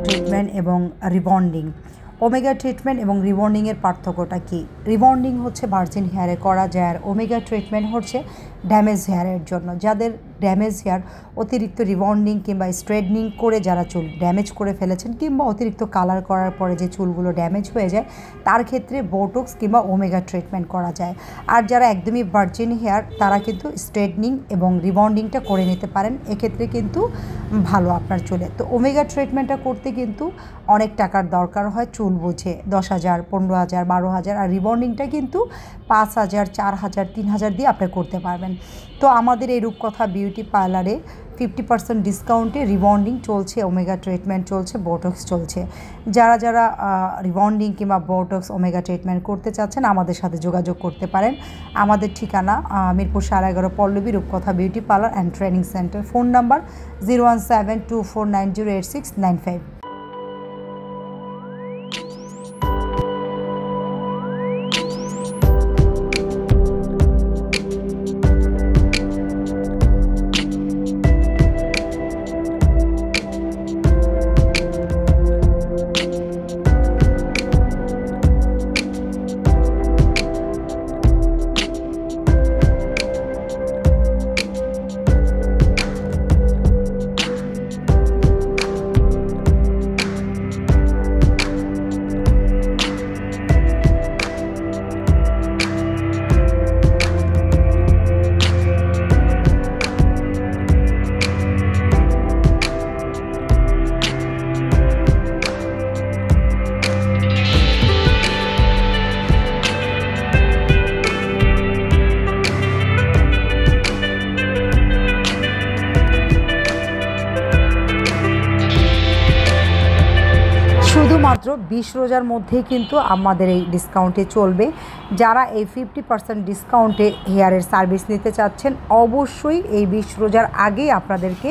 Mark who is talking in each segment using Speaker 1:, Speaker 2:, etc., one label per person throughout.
Speaker 1: Treatment এবং rebonding. Omega treatment এবং রিবন্ডিংয়ের পার্থক্যটা কী? রিবন্ডিং হচ্ছে ভার্জিন হেয়ারে করা যায়, আর ওমেগা ট্রিটমেন্ট হচ্ছে ড্যামেজ হেয়ারের জন্য। যাদের ড্যামেজ হেয়ার অতিরিক্ত রিবন্ডিং কিংবা স্ট্রেটনিং করে যারা চুল ড্যামেজ করে ফেলেছেন, কিংবা অতিরিক্ত কালার করার পরে যে চুলগুলো ড্যামেজ হয়ে যায়, তার ক্ষেত্রে বোটক্স কিংবা ওমেগা ট্রিটমেন্ট করা যায়। আর যারা একদমই ভার্জিন হেয়ার, তারা কিন্তু স্ট্রেটনিং এবং রিবন্ডিংটা করে নিতে পারেন, এক্ষেত্রে কিন্তু ভালো আপনার চুলে। তো ওমেগা ট্রিটমেন্টটা করতে কিন্তু অনেক টাকার দরকার হয়, চুল বুঝে 10,000, 15,000, 12,000। আর রিবন্ডিংটা কিন্তু 5,000, 4,000, 3,000 দিয়ে আপনি করতে পারবেন। তো আমাদের এই রূপকথা বিউটি পার্লারে 50% ডিসকাউন্টে রিবন্ডিং চলছে, ওমেগা ট্রিটমেন্ট চলছে, বোটক্স চলছে। যারা যারা রিবন্ডিং কিংবা বোটক্স, ওমেগা ট্রিটমেন্ট করতে চাচ্ছেন, আমাদের সাথে যোগাযোগ করতে পারেন। আমাদের ঠিকানা মিরপুর 11.5 পল্লবী রূপকথা beauty parlour and training centre. Phone number 01724908695। শুধুমাত্র 20 রোজার মধ্যেই কিন্তু আমাদের এই ডিসকাউন্টে চলবে। যারা এই 50% ডিসকাউন্টে হেয়ারের সার্ভিস নিতে চাচ্ছেন, অবশ্যই এই 20 রোজার আগেই আপনাদেরকে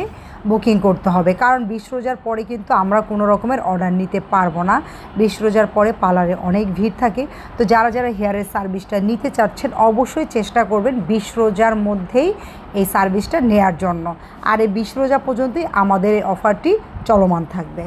Speaker 1: বুকিং করতে হবে, কারণ 20 রোজার পরে কিন্তু আমরা কোনো রকমের অর্ডার নিতে পারবো না। 20 রোজার পরে পার্লারে অনেক ভিড় থাকে। তো যারা যারা হেয়ারের সার্ভিসটা নিতে চাচ্ছেন, অবশ্যই চেষ্টা করবেন 20 রোজার মধ্যেই এই সার্ভিসটা নেয়ার জন্য। আর এই 20 রোজা পর্যন্তই আমাদের এই অফারটি চলমান থাকবে।